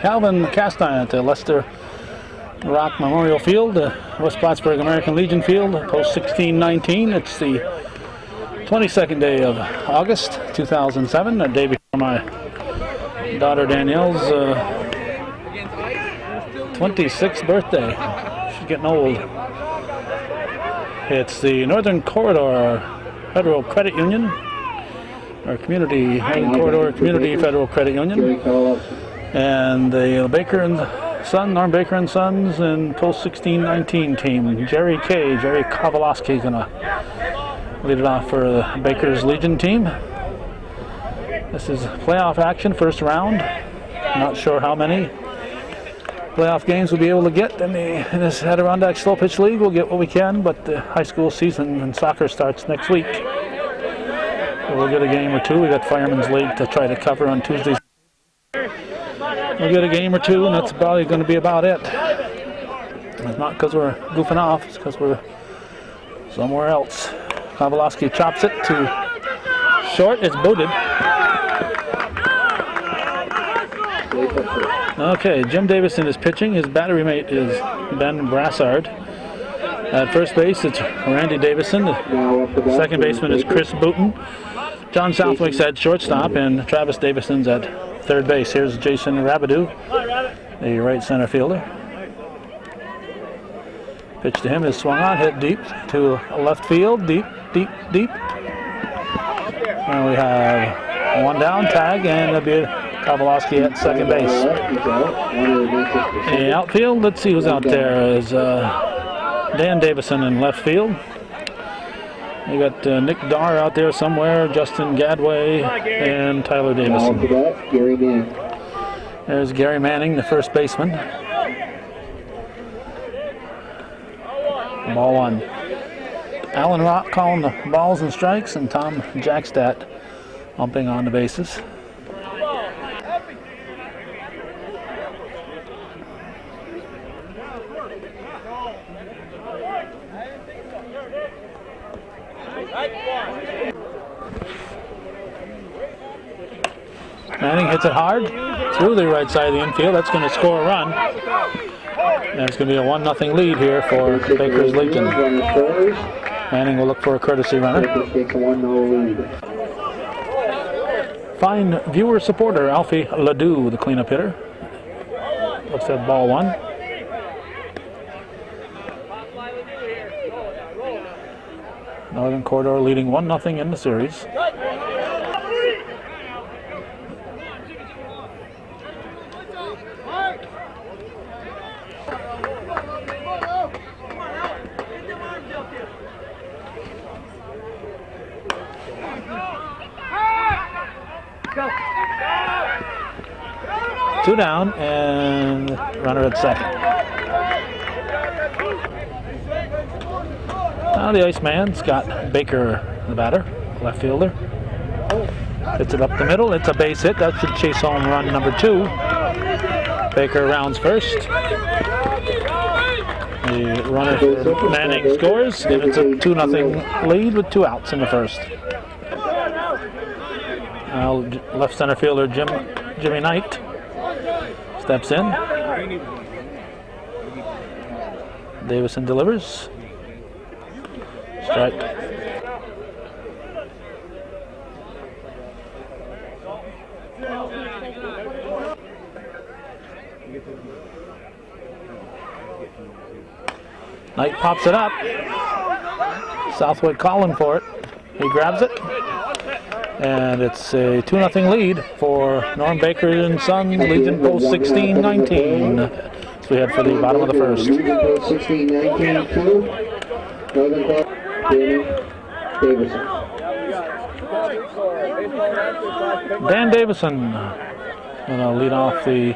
Calvin Castine at the Lester Rock Memorial Field, West Plattsburgh American Legion Field, post 1619. It's the 22nd day of August 2007, a day before my daughter Danielle's 26th birthday. She's getting old. It's the Northern Corridor Federal Credit Union, or Northern Corridor Community Federal Credit Union, and the Baker and Son, Norm Baker and Sons, and post 1619 team. Jerry Kowalowski gonna lead it off for the Baker's Legion team. This is playoff action, first round. Not sure how many playoff games we'll be able to get in this Adirondack Slow Pitch League. We'll get what we can, but the high school season and soccer starts next week. So we'll get a game or two. We got Fireman's League to try to cover on Tuesdays. We'll get a game or two, and that's probably going to be about it. It's not because we're goofing off, it's because we're somewhere else. Kowalowski chops it to short. It's booted. Okay, Jim Davison is pitching. His battery mate is Ben Brassard. At first base, it's Randy Davison. The second baseman is Chris Booton. John Southwick's at shortstop, and Travis Davison's at third base. Here's Jason Rabidou, the right center fielder. Pitch to him is swung on, hit deep to left field, deep. And we have one down, tag, and it'll be Kowalowski at second base. The outfield, let's see who's out there, is Dan Davison in left field. We got Nick Darr out there somewhere, Justin Gadway, and Tyler Davison. There's Gary Manning, the first baseman. Ball one. Alan Rock calling the balls and strikes, and Tom Jackstadt bumping on the bases. Manning hits it hard through the right side of the infield. That's going to score a run. And it's going to be a 1-0 lead here for Baker's Legion. Manning will look for a courtesy runner. Fine viewer supporter Alfie Ledoux, the cleanup hitter. Looks at ball one. Northern Corridor leading 1-0 in the series. Two down and runner at second. Now the Iceman, Scott Baker, the batter, left fielder. Hits it up the middle. It's a base hit. That should chase home run number 2. Baker rounds first. The runner for Manning scores, and it's a 2-0 lead with 2 outs in the first. Now left center fielder Jimmy Knight steps in. Davison delivers. Strike. Knight pops it up. Southwick calling for it. He grabs it. And it's a 2-0 lead for Norm Baker and Son, Legion post 1619. So we head for the bottom of the first. Dan Davison going to lead off the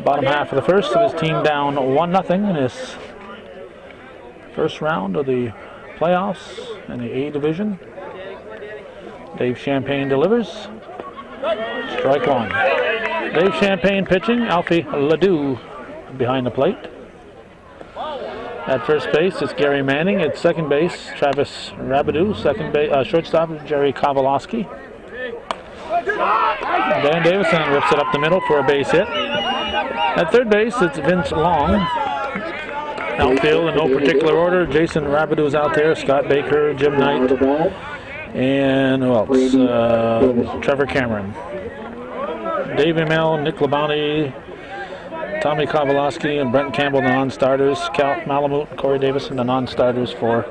bottom half of the first, with his team down 1-0 in his first round of the playoffs in the A division. Dave Champagne delivers. Strike one. Dave Champagne pitching. Alfie Ledoux behind the plate. At first base, it's Gary Manning. At second base, Travis Rabideau. Shortstop, Jerry Kowalowski. Dan Davison rips it up the middle for a base hit. At third base, it's Vince Long. Outfield in no particular order. Jason Rabideau is out there. Scott Baker, Jim Knight, and who else? Trevor Cameron. Dave Emel, Nick Labonte, Tommy Kowalowski, and Brent Campbell, the non-starters. Cal Malamute, Corey Davison, the non-starters for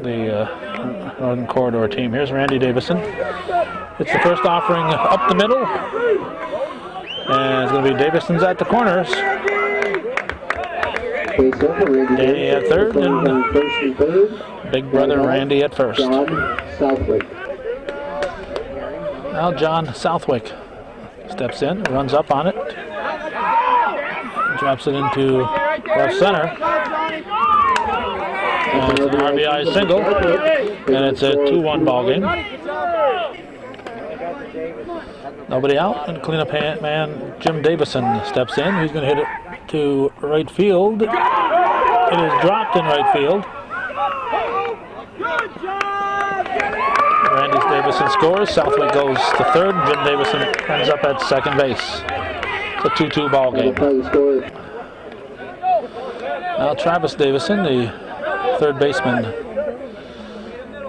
the Northern Corridor team. Here's Randy Davison. It's the first offering up the middle. And it's going to be Davison's at the corners. Danny at third and big brother Randy at first. Now John Southwick steps in, runs up on it, drops it into left center. And it's an RBI single, and it's a 2-1 ball game. Nobody out, and cleanup man Jim Davison steps in. He's going to hit it to right field. It is dropped in right field. Randy Davison scores. Southwick goes to third. Jim Davison ends up at second base. It's a 2-2 ball game. Now Travis Davison, the third baseman,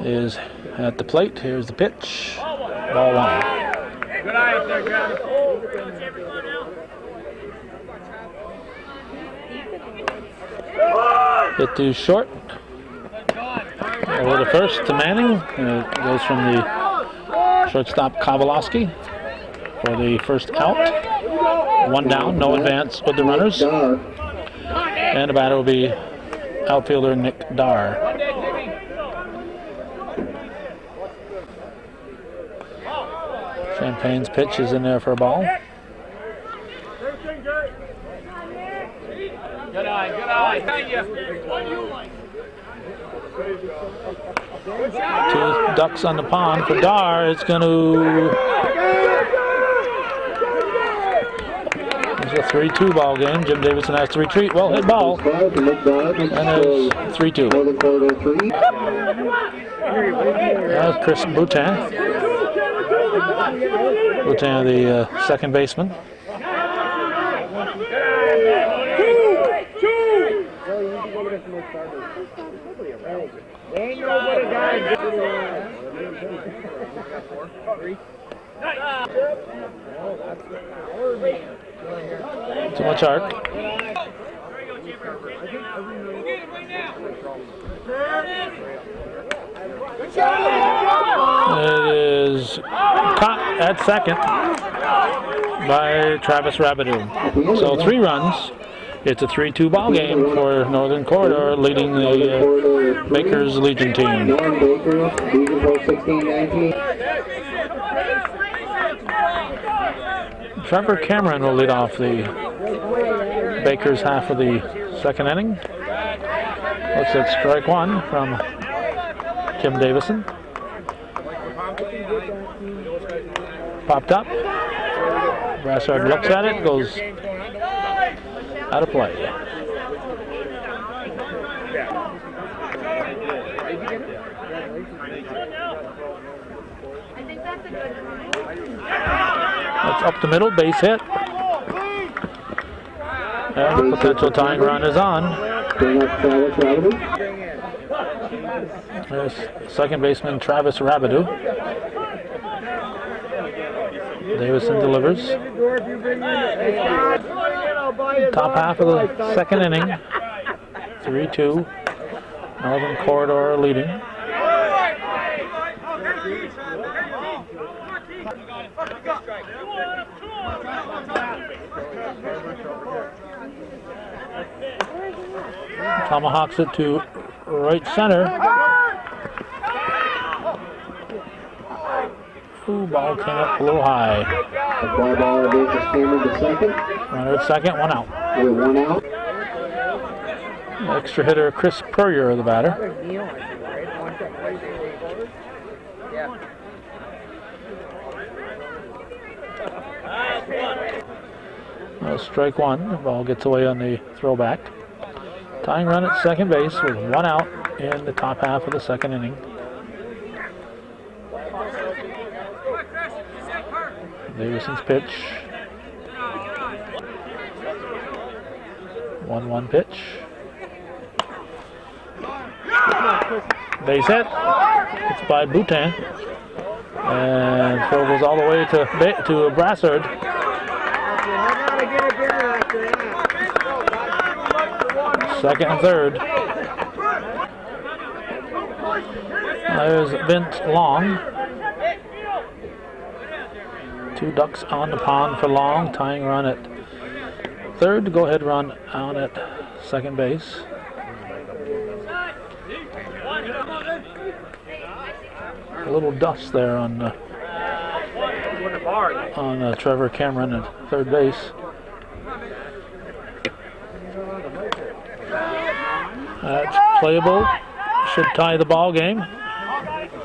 is at the plate. Here's the pitch. Ball one. Good eye up there, Travis. Hit to short. Over to first to Manning. It goes from the shortstop Kowalowski for the first out. One down, no advance with the runners. And the batter will be outfielder Nick Dar. Champagne's pitch is in there for a ball. Good eye, good eye. Two ducks on the pond for Dar. It's going to... It's a 3-2 ball game. Jim Davison has to retreat. Well hit ball. And it's 3-2. That's Chris Boutin. Boutin, the second baseman. Too much arc. It is caught at second by Travis Rabideau. So 3 runs. It's a 3-2 ball game for Northern Corridor, leading the Baker's Legion team. Trevor Cameron will lead off the Baker's half of the second inning. Looks at strike one from Jim Davison. Popped up. Brassard looks at it, goes out of play. That's up the middle, base hit. And the potential tying run is on. There's second baseman Travis Rabideau. Davison delivers. Top half of the second inning. 3-2. Northern Corridor leading. Tomahawks it to right center. Ooh, ball came up a little high. Runner at second, one out. Extra hitter Chris Purrier, the batter. Strike one. The ball gets away on the throwback. Tying run at second base with 1 out in the top half of the second inning. Davison's pitch. 1-1 pitch. Base hit. It's by Boutin. And throw goes all the way to Brassard. Second and third. There's Vince Long. 2 ducks on the pond for Long. Tying run at third. Go ahead run on at second base. A little dust there on Trevor Cameron at third base. That's playable. Should tie the ball game.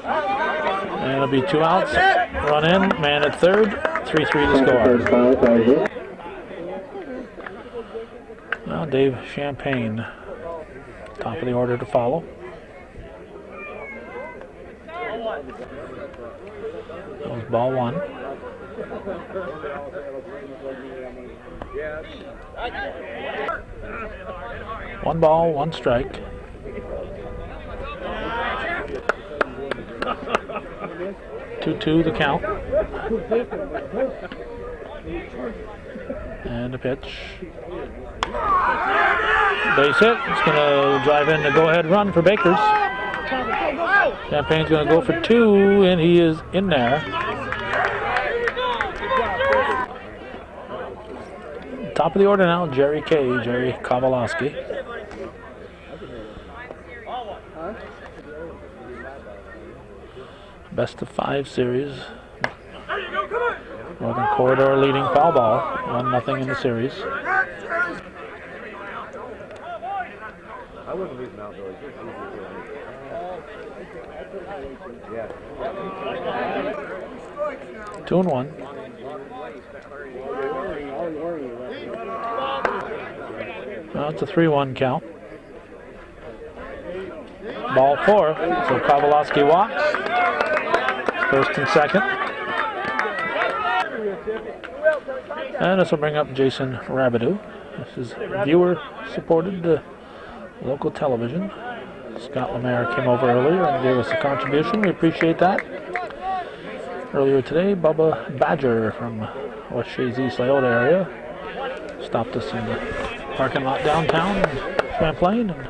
And it'll be 2 outs. Run in, man at third. 3-3 to score. Now Dave Champagne, top of the order to follow. That was ball 1. One ball, 1 strike. Two the count. And a pitch. Base hit. It's going to drive in the go-ahead run for Bakers. Champagne's going to go for 2, and he is in there. Top of the order now, Jerry Kowalowski. Best of 5 series. Northern Corridor leading foul ball. 1-0 in the series. I wouldn't leave them outdoors. Yeah. 2-1. Well, it's a 3-1 count. Ball 4. So Kowalowski walks. First and second. And this will bring up Jason Rabideau. This is viewer-supported local television. Scott Lemaire came over earlier and gave us a contribution. We appreciate that. Earlier today, Bubba Badger from West Shays East Leota area stopped us in the parking lot downtown in Champlain and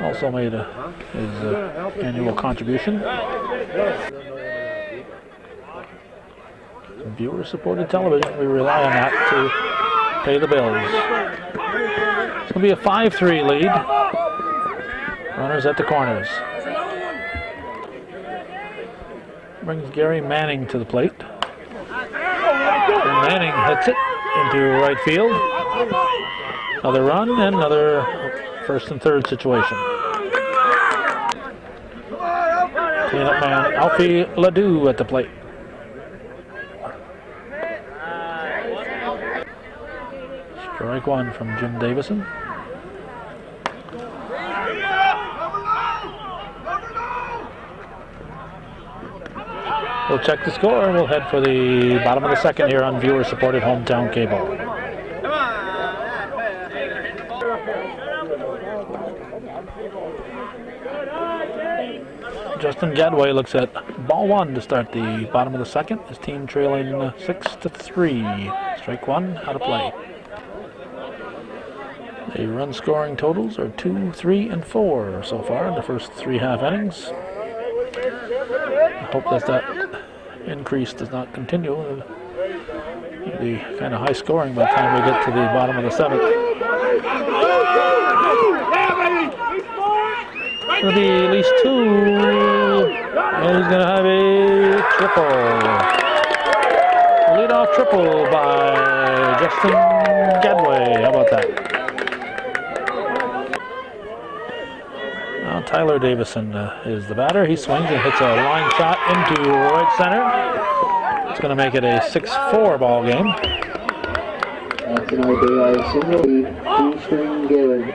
also made his annual contribution. Viewer-supported television. We rely on that to pay the bills. It's going to be a 5-3 lead. Runners at the corners. Brings Gary Manning to the plate. And Manning hits it into right field. Another run and another first and third situation. Cleanup man Alfie Ledoux at the plate. Strike 1 from Jim Davison. We'll check the score and we'll head for the bottom of the second here on viewer-supported hometown cable. Justin Gadway looks at ball 1 to start the bottom of the second. His team trailing 6-3. Strike 1 out of play. The run scoring totals are 2, 3, and 4 so far in the first 3 half innings. I hope that increase does not continue. It'll be kind of high scoring by the time we get to the bottom of the 7th. It'll be at least 2, and he's going to have a triple. A leadoff triple by Justin Gadway. How about that? Now Tyler Davison is the batter. He swings and hits a line shot into right center. It's going to make it a 6-4 ball game. That's an RBI single lead, 2-string Gillard.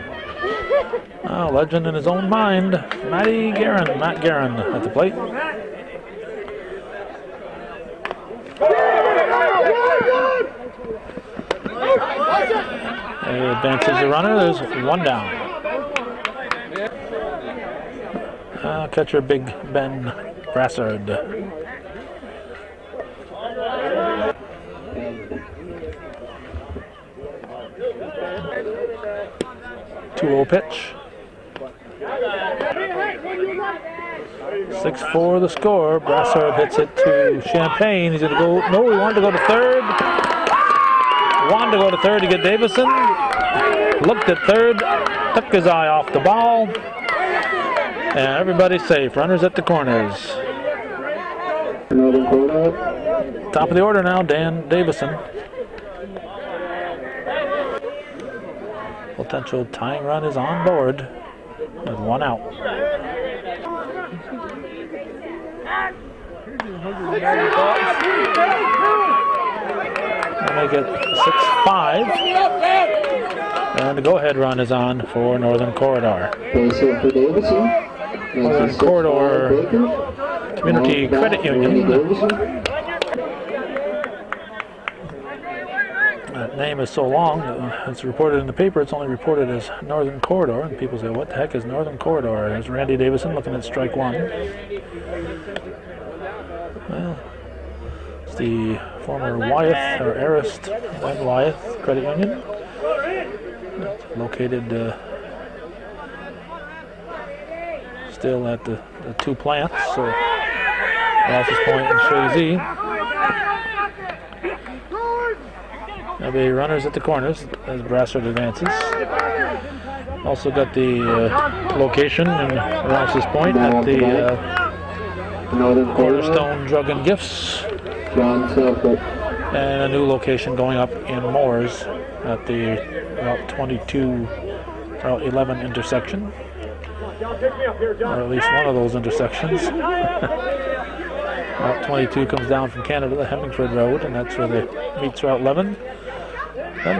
Legend in his own mind, Matt Guerin at the plate. He advances the runner. There's one down. Catcher Big Ben Brassard. 2-0 pitch. 6-4 the score. Brassard hits it to Champagne. He's going to go. No, he wanted to go to third. Wanted to go to third to get Davison. Looked at third. Took his eye off the ball. And everybody's safe. Runners at the corners. Top of the order now, Dan Davison. Potential tying run is on board with one out. We'll make it 6-5. And the go-ahead run is on for Northern Corridor. Northern Corridor Community Credit Union. That name is so long, it's reported in the paper, it's only reported as Northern Corridor, and people say, what the heck is Northern Corridor? There's Randy Davison looking at strike one. Well, it's the former Wyeth, or Arist and Wyeth Credit Union. It's located still at the two plants, so Rouse's Point and Shazy. There'll be runners at the corners as Brassard advances. Also got the location in Rouse's Point at the Cornerstone Drug and Gifts. And a new location going up in Moores at the Route 22, Route 11 intersection. Or at least one of those intersections. Route 22 comes down from Canada to Hemmingford Road, and that's where they meets Route 11. Then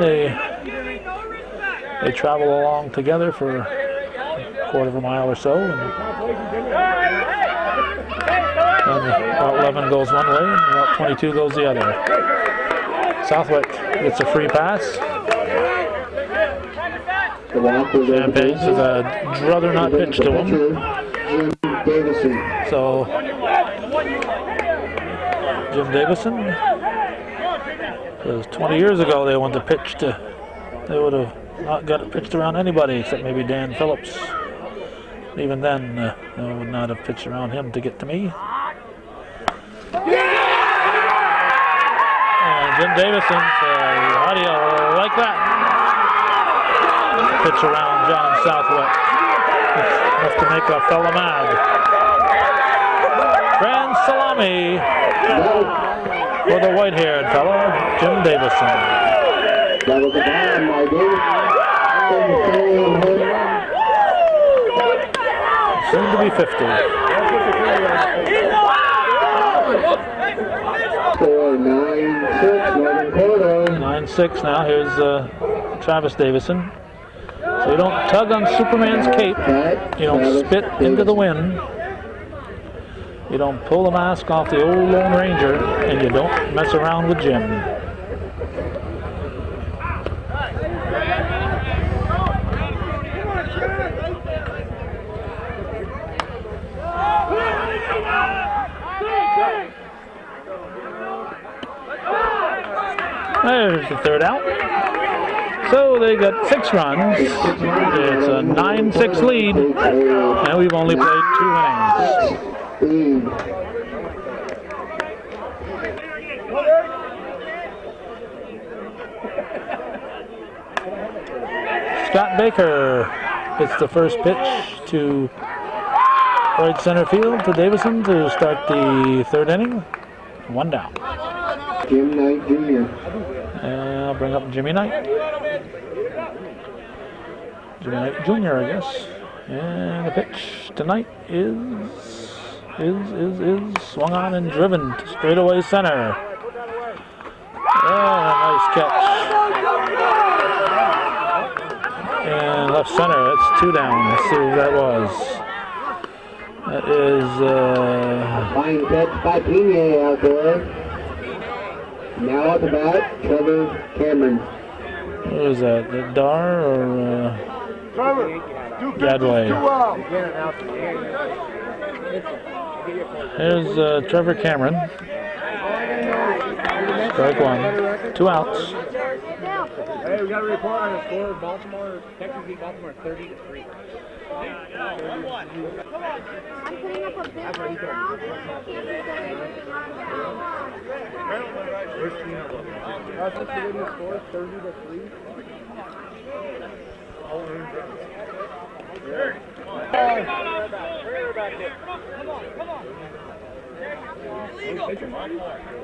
they travel along together for a quarter of a mile or so, and Route 11 goes one way, and Route 22 goes the other. Southwick gets a free pass. Champagne says I'd rather not pitch to him. So, Jim Davison. Because 20 years ago they wanted to pitch to, they would have not got it pitched around anybody except maybe Dan Phillips. Even then, they would not have pitched around him to get to me. And Jim Davison says, how do you like that? Pitch around John Southwick. Enough to make a fella mad. Grand salami for the white-haired fellow, Jim Davison. That was the bottom, my dude. Soon to be 50. Score 9-6, Northern Corridor. 9-6 now. Here's Travis Davison. So you don't tug on Superman's cape. You don't spit into the wind. You don't pull the mask off the old Lone Ranger, and you don't mess around with Jim. There's the third out. So they got 6 runs. It's a 9-6 lead, and we've only played 2 innings. Scott Baker hits the first pitch to right center field to Davison to start the 3rd inning. 1 down. Jim Knight Jr. And I'll bring up Jimmy Knight. Jimmy Knight Jr., I guess. And the pitch tonight is swung on and driven to straightaway center. Yeah, nice catch. And left left center. That's 2 down. Let's see who that was. That is Fine catch by Pena out there. Now at the bat, Trevor Cameron. who is that? The Dar or Gadway? Here's Trevor Cameron. Strike 1. 2 outs. Hey, we got a report on the score. Baltimore, Texas beat Baltimore 30-3. I'm putting up a big right now. That's the video score, 30-3.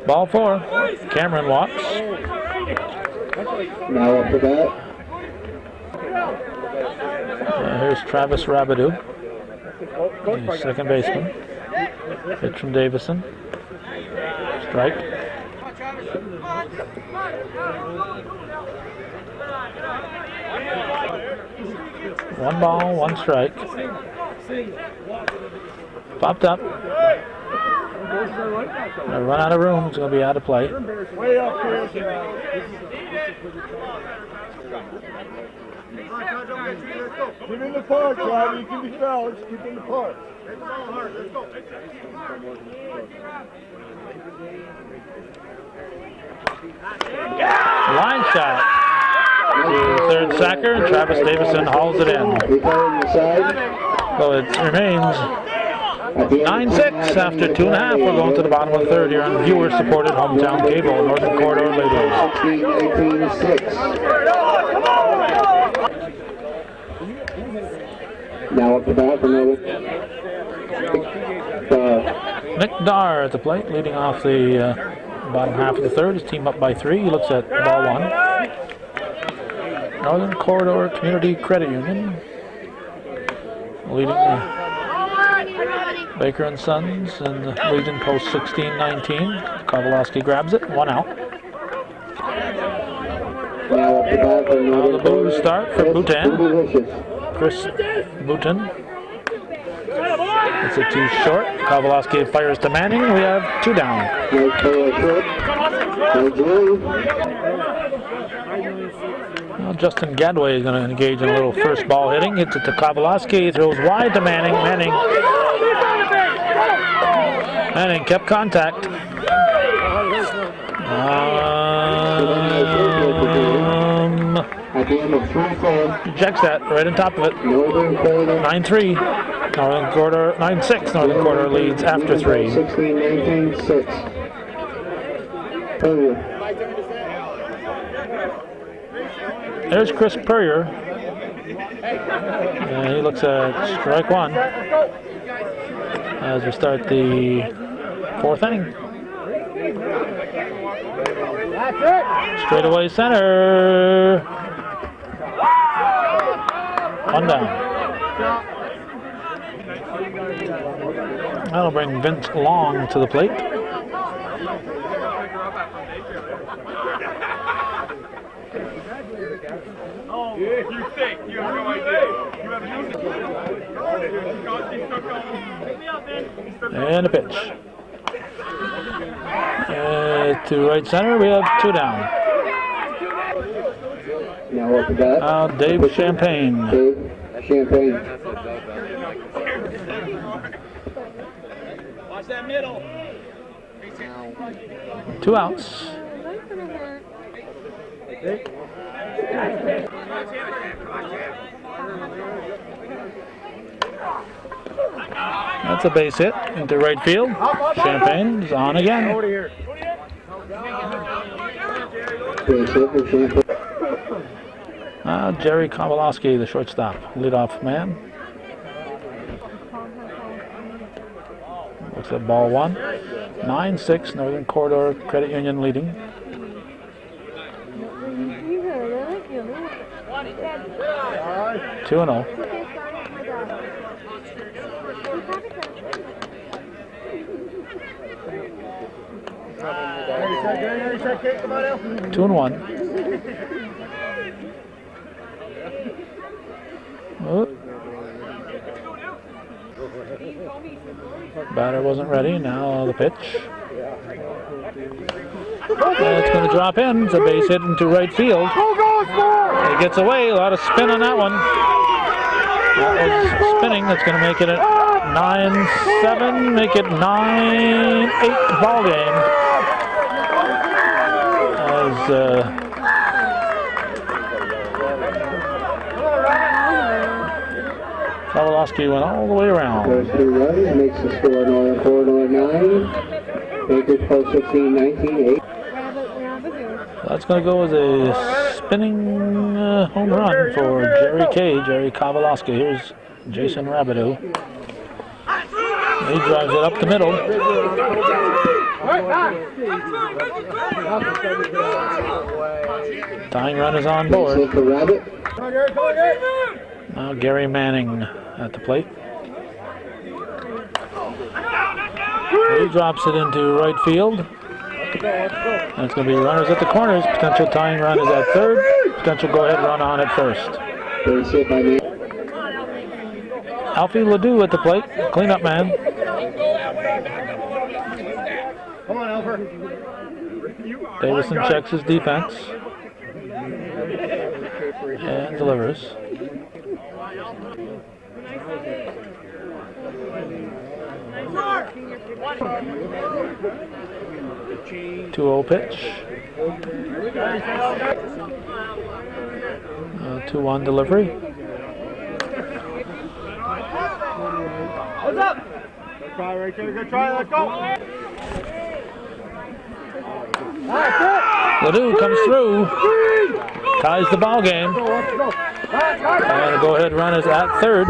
Ball 4. Cameron walks. Now up the bat. Here's Travis Rabidou, the second baseman. Pitch from Davison. Strike. One ball, 1 strike. Popped up. Gonna run out of room. It's going to be out of play. Way up here. Keep in the park, Robbie. You can be fouled. Just keep in the park. Line shot. The third sacker, and Travis Davison hauls it in. So it remains 9-6 after 2.5. We're going to the bottom of the third here on viewer-supported hometown cable, Northern Corridor Ladies. 16-19-6. Now up the bat for Nick Dar at the plate, leading off the bottom half of the third. His team up by 3. He looks at ball 1. Northern Corridor Community Credit Union, leading the Baker and Sons in the Legion post 16-19. Kowalski grabs it. 1 out. Now up the bat for Now the Boos start for Bhutan. Delicious. Chris Bhutan. It's a 2 short. Kowalski fires to Manning. We have 2 down. Nice play short. No Drew. Well, Justin Gadway is going to engage in a little first ball hitting. Hits it to Kowalski. Throws wide to Manning. Manning kept contact. At the end of 3-4. Ejects that right on top of it. Northern Corridor. 9-3. Northern Corridor. 9-6. Northern Corridor leads after 3. 16-19-6. There's Chris Purrier. And he looks at strike 1 as we start the 4th inning. Straightaway center. 1 down. That'll bring Vince Long to the plate. You think. You have no idea. And a pitch. To right center, we have 2 down. Now up the bat. Dave Champagne. Dave Champagne. Watch that middle. 2 outs. That's a base hit into right field. Champagne is on again. Base hit for Champagne. Jerry Kowalski, the shortstop, leadoff man. Looks at ball 1. 9-6, Northern Corridor Credit Union leading. Two 2-0. Two and 1. Batter wasn't ready. Now the pitch. And it's going to drop in. It's a base hit into right field. It gets away. A lot of spin on that one. That was spinning. That's going to make it a 9-7. Make it 9-8 ball game. As Kavalowski went all the way around. Those 2 runs makes the score Northern Corridor 9. Baker's post 16, 19, 8. That's going to go as a spinning home run for Jerry Jerry Kavalowski. Here's Jason Rabideau. He drives it up the middle. Tying run is on board. Now Gary Manning at the plate. He drops it into right field. And it's going to be runners at the corners. Potential tying run is at third. Potential go-ahead run on at first. Alfie Ledoux at the plate. Cleanup man. Come on, Alfred. Davison checks his defense. And delivers. 2-0 pitch. 2-1 delivery. What's up? Good try right there. Good try. Let's go. Ledoux comes through. Ties the ball game. And the go-ahead run is at third.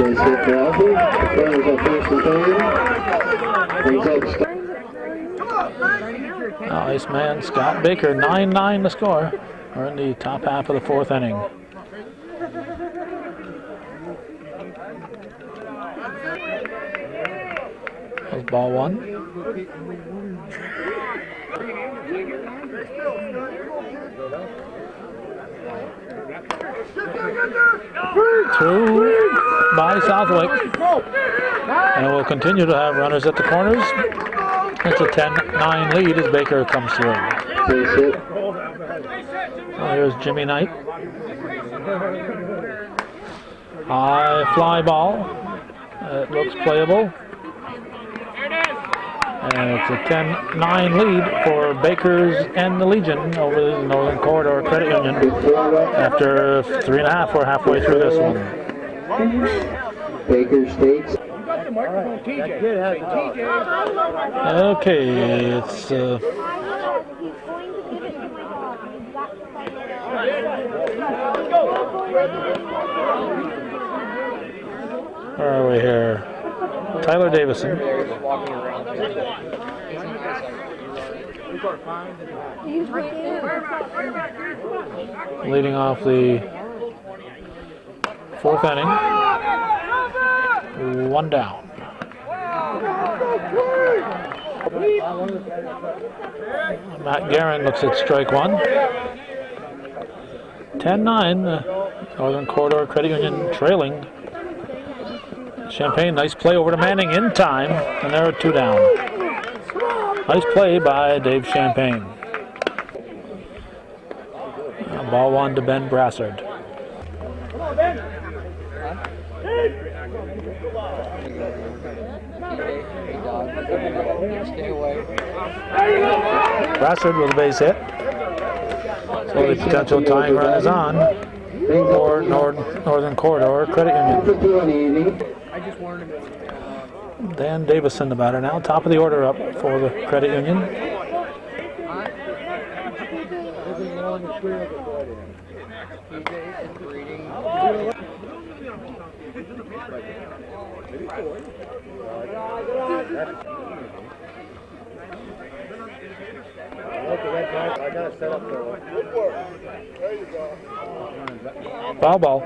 Iceman Scott Baker, 9-9 the score. We're in the top half of the 4th inning. That's ball 1. Through by Southwick. And we'll continue to have runners at the corners. It's a 10-9 lead as Baker comes through. So here's Jimmy Knight. High fly ball. It looks playable. And it's a 10-9 lead for Bakers and the Legion over the Northern Corridor Credit Union. After 3.5, we're halfway through this one. Baker States. Okay, it's where are we here? Tyler Davison. Leading off the 4th inning. 1 down. Matt Guerin looks at strike 1. 10-9, Northern Corridor Credit Union trailing. Champagne, nice play over to Manning in time, and there are 2 down. Nice play by Dave Champagne. Ball 1 to Ben Brassard. Come on, Ben. Brassard with a base hit. So the potential tying run is on for Northern Corridor Credit Union. Dan Davison the batter now. Top of the order up for the Credit Union. Foul ball.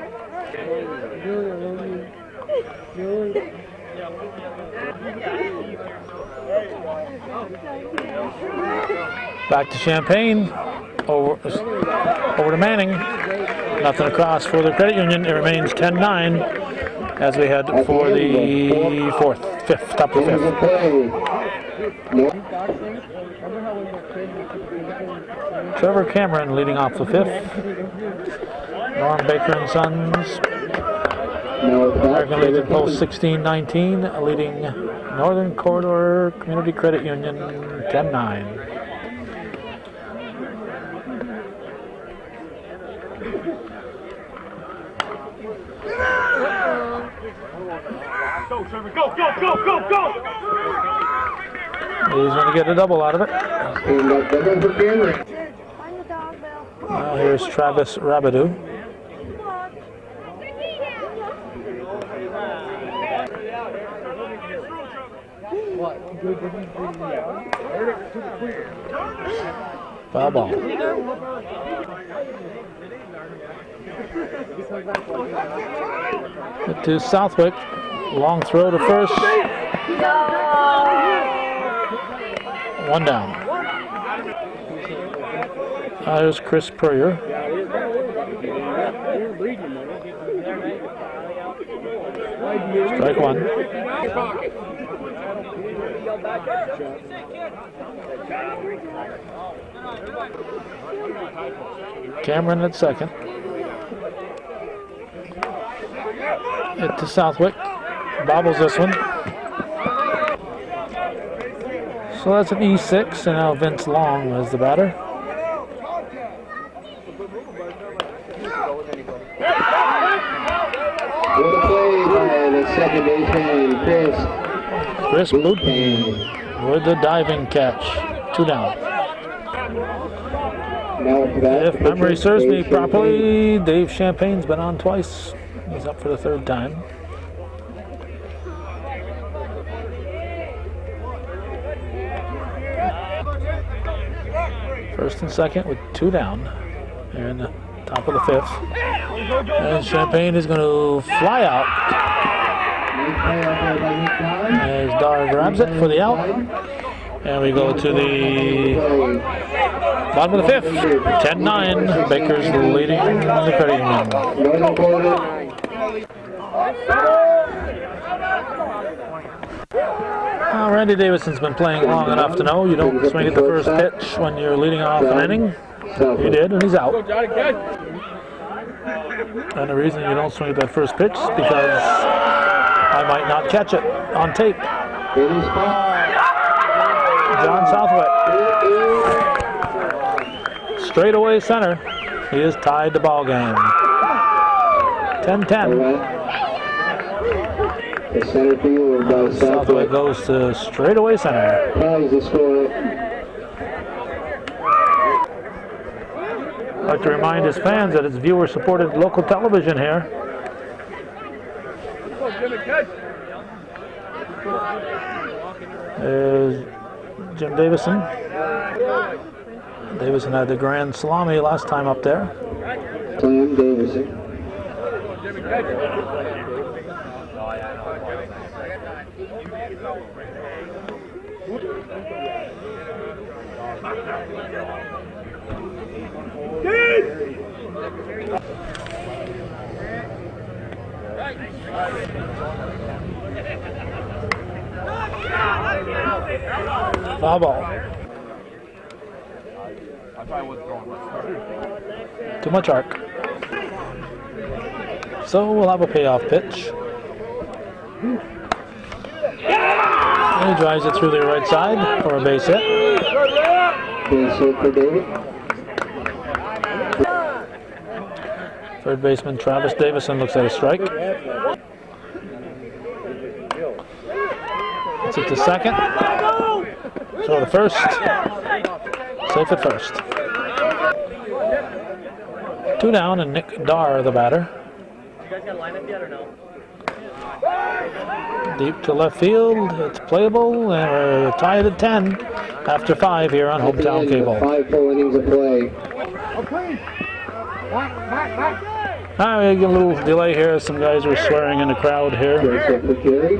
Back to Champagne. Over to Manning. Nothing across for the Credit Union. It remains 10-9 as we head for the 5th top of the Innings of 5th. play. Trevor Cameron leading off the 5th. Norm Baker and Sons, Now at the bat, American Legion Trevor Post 1619, leading Northern Corridor Community Credit Union 10-9. Go, Trevor, go, go, go, go, go! He's going to get a double out of it. And that double for Cameron. Now here's Travis Rabidou. Foul ball. Hit to Southwick. Long throw to first. One down. There's Chris Purrier. Strike one. Cameron at second. Hit to Southwick. Bobbles this one. So that's an E6, and now Vince Long is the batter. What a play by the second baseman, Chris Booten with the diving catch. 2 down. Now at the bat, If memory serves me properly, Dave Champagne's been on twice. He's up for the 3rd time. First and second with 2 down. Here in the top of the 5th. And Champagne is going to fly out. As Dar grabs it for the out. And we go to the bottom of the 5th. 10-9. Baker's leading the credit union. Northern Corridor. Randy Davidson's been playing long enough to know you don't swing at the first pitch when you're leading off an inning. He did, and he's out. And the reason you don't swing at that first pitch is because I might not catch it on tape. John Southwick. Straight away center. He has tied the ball game. 10-10. The center field by Southwick goes to straightaway center. Ties the score. I'd like to remind his fans that it's viewer-supported local television here. There's Jim Davison. Davison had the grand salami last time up there. Sam Davison. Foul ball. Too much arc. So we'll have a payoff pitch. And he drives it through the right side for a base hit. Base hit for David. Third baseman Travis Davison looks at a strike. It's it to second. Throw to first. Safe at first. 2 down, and Nick Dar, the batter. You guys got a lineup yet or no? Deep to left field. It's playable, and we're tied at 10 after 5 here on Hometown Cable. 5 full innings of play. All right, we get a little delay here. Some guys are swearing in the crowd here. Base hit for Kerry.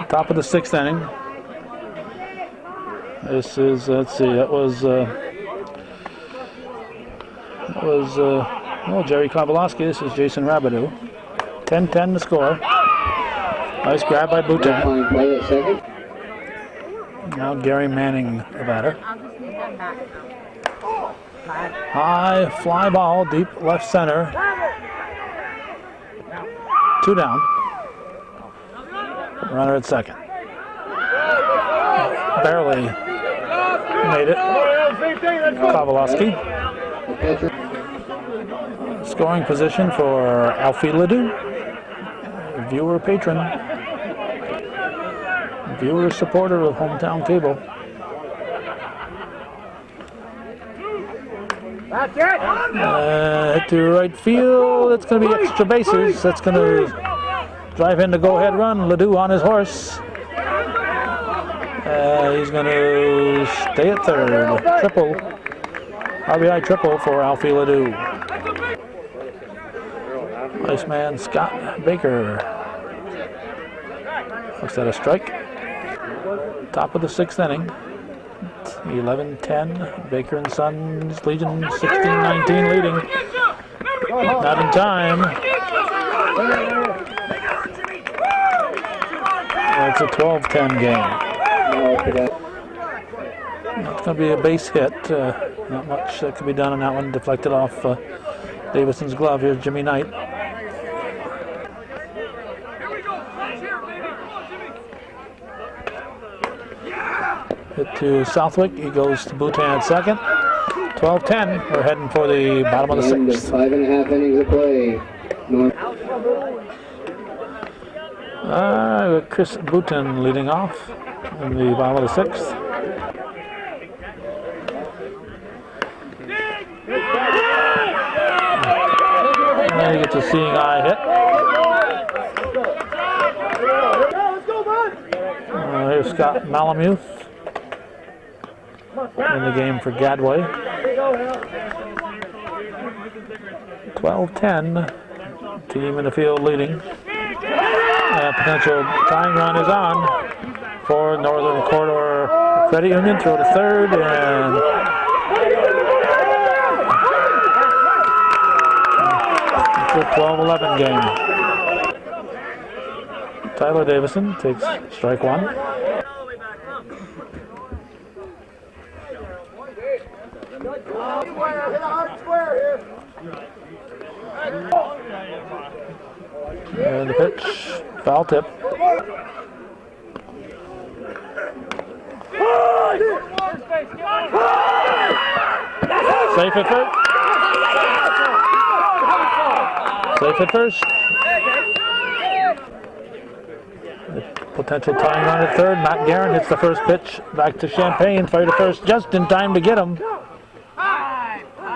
Top of the 6th inning. This is, let's see, that was Jerry Kowalski. This is Jason Rabidou. 10-10 to score. Nice grab by Bhutan. Fine play at second. Now Gary Manning, the batter. I'll just need that back. High fly ball, deep left center. 2 down. Runner at second. Barely made it. Kowalowski. The pitcher. Scoring position for Alfie Ledoux. Viewer patron. Viewer supporter of Hometown Cable. That's it! Hit to right field. It's going to be extra bases. That's going to drive in the go-ahead run. Ledoux on his horse. He's going to stay at third. Triple. RBI triple for Alfie Ledoux. Nice man, Scott Baker. Looks at a strike. Top of the 6th inning. 11-10. Baker and Sons Legion 16-19 leading. Not in time. It's a 12-10 game. It's going to be a base hit. Not much that can be done on that one. Deflected off Davison's glove. Here's Jimmy Knight. Hit to Southwick. He goes to Bhutan at second. 12-10. We're heading for the bottom of the 6th. 5.5 innings of play. Chris Bhutan leading off in the bottom of the 6th. And he gets a seeing eye hit. Here's Scott Malamuth in the game for Gadway. 12-10. Team in the field leading. Potential tying run is on for Northern Corridor Credit Union. Throw to third and it's a 12-11 game. Tyler Davison takes strike one. And the pitch, foul tip. Safe at first. Safe at first. The potential tying run at third. Matt Guerin hits the first pitch back to Champagne. Fire to first just in time to get him.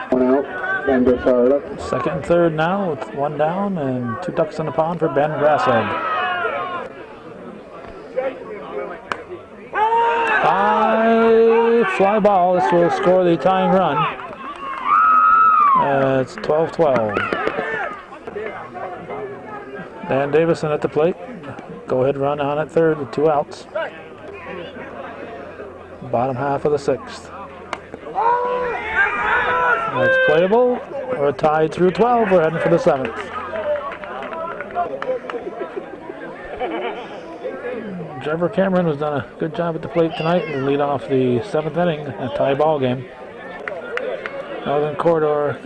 1 out. Ben Broussard. Second and third now with 1 down and 2 ducks in the pond for Ben Brassard. High fly ball. This will score the tying run. It's 12-12. Dan Davison at the plate. Go ahead run on at third with 2 outs. Bottom half of the 6th. That's playable. We're tied through 12. We're heading for the 7th. Trevor Cameron has done a good job at the plate tonight to lead off the 7th inning, a tie ball game. Northern Corridor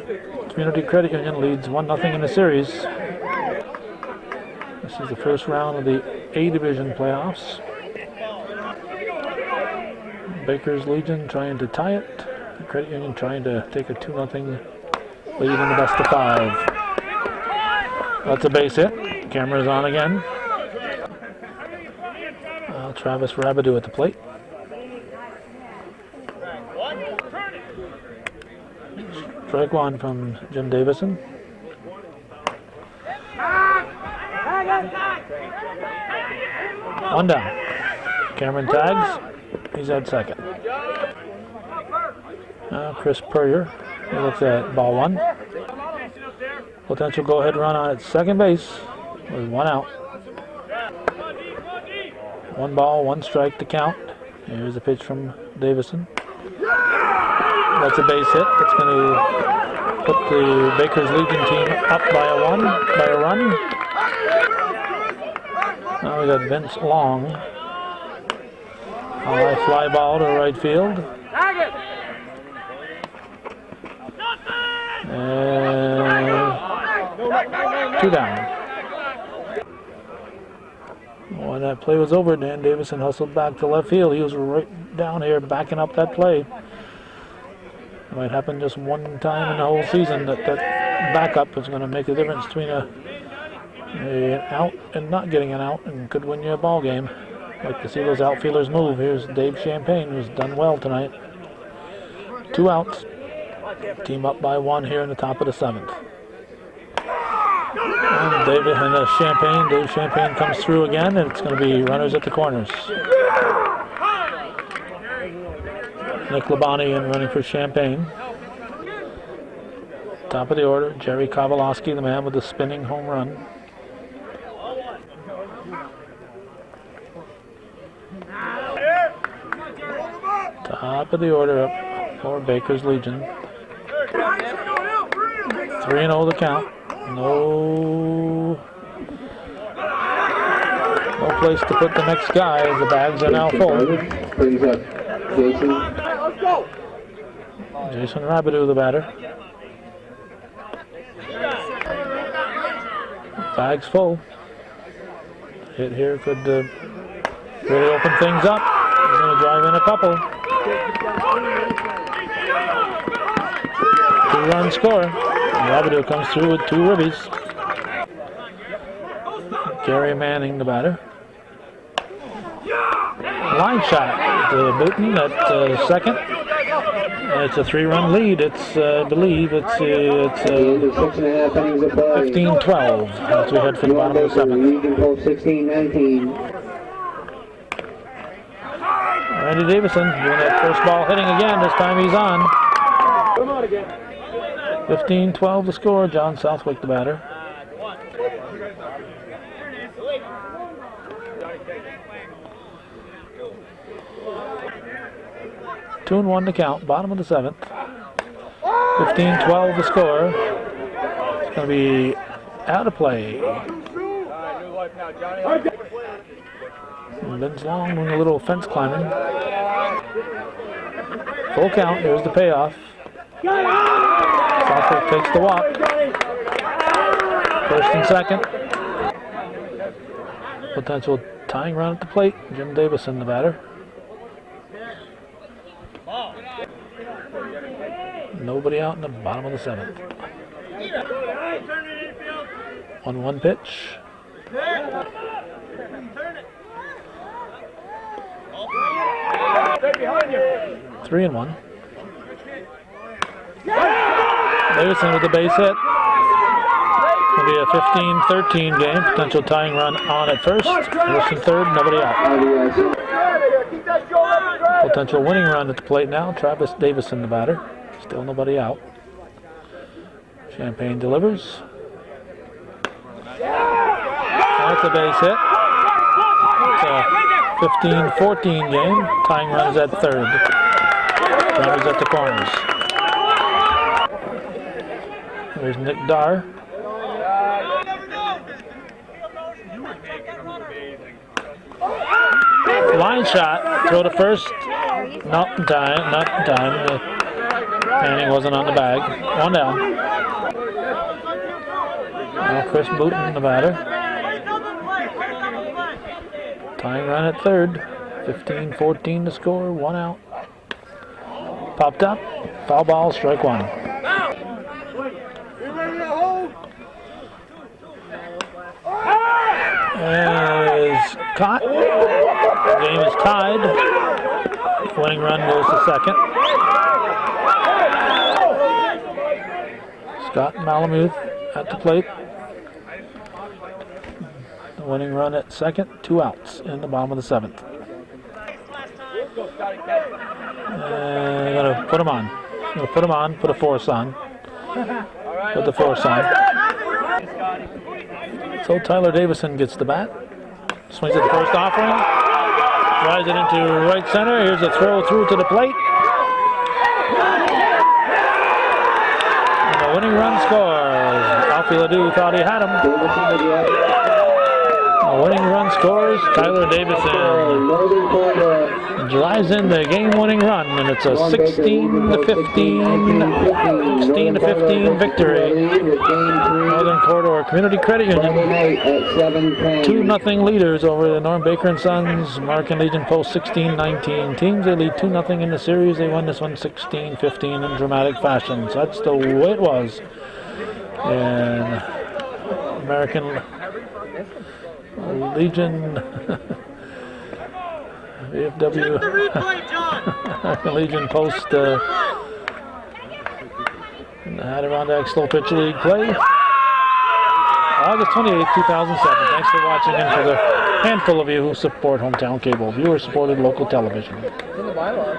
Community Credit Union leads 1-0 in the series. This is the first round of the A Division playoffs. Baker's Legion trying to tie it. The Credit Union trying to take a 2-0 lead in the best of 5. That's a base hit. Camera's on again. Travis Rabidou at the plate. Strike one from Jim Davison. One down. Cameron tags. He's at second. Chris Purrier. He looks at ball 1. Potential go-ahead run on at second base with 1 out. 1 ball, 1 strike to count. Here's a pitch from Davison. That's a base hit. That's going to put the Baker's Legion team up by a run. Now we got Vince Long. High fly ball to right field. And 2 down. When that play was over, Dan Davison hustled back to left field. He was right down here backing up that play. It might happen just one time in the whole season that backup is going to make a difference between an out and not getting an out, and could win you a ball game. Like to see those outfielders move. Here's Dave Champagne, who's done well tonight. 2 outs. Team up by 1 here in the top of the 7th. And Dave Champagne comes through again, and it's going to be runners at the corners. Nick Labonte in running for Champagne. Top of the order, Jerry Kowalowski, the man with the spinning home run. Top of the order up for Baker's Legion. 3-0 the count. No place to put the next guy as the bags are now full. Brings up Jason Rabideau, the batter. Bags full. Hit here could really open things up. He's going to drive in a couple. 2-run score. Rabideau comes through with 2 ribbies. Gary Manning, the batter. Line shot to Booten at second. It's a 3-run lead. It's, I believe, it's 15-12 as we head for the bottom of the 7th. 16-19. Randy Davison doing that first ball hitting again. This time he's on. 15-12 the score. John Southwick, the batter. Two and 1 to count. Bottom of the 7th. 15-12 the score. It's going to be out of play. Vince Long doing a little fence climbing. Full count. Here's the payoff. Southwick takes the walk. First and second. Potential tying run at the plate. Jim Davison, the batter. Nobody out in the bottom of the 7th. 1-1 pitch. Three and 1. Davison with the base hit. It'll be a 15-13 game. Potential tying run on at first. First and third, nobody out. Potential winning run at the plate now. Travis Davison, the batter. Still nobody out. Champagne delivers. That's a base hit. It's a 15-14 game. Tying runs at third. Runners at the corners. There's Nick Dar. Line shot. Throw to first. Not in time. Not in time. Manning wasn't on the bag. 1 down. Now Chris Booten, the batter. Tying run at third. 15-14 to score. 1 out. Popped up. Foul ball. Strike 1. Is caught. The game is tied. Winning run goes to second. Scott Malamuth at the plate. The winning run at second. 2 outs in the bottom of the 7th. And gonna put him on. Gonna put him on. Put a force on. Put the force on. So Tyler Davison gets the bat. Swings at the first offering. Drives it into right center. Here's a throw through to the plate. And the winning run scores. Alfie Ledoux thought he had him. A winning run scores. Tyler Davison Northern Corridor. drives in the game-winning run, and it's a 16 to 15 victory. Northern Corridor Community Credit Union. 2-0 leaders over the Norm Baker and Sons American Legion Post 16-19 teams. They lead 2-0 in the series. They won this one 16-15 in dramatic fashion. So that's the way it was in American Legion. VFW American Legion Post Adirondack Slow Pitch League play. August 28, 2007. Thanks for watching, and for the handful of you who support Hometown Cable, viewer-supported local television. It's in the bylaws.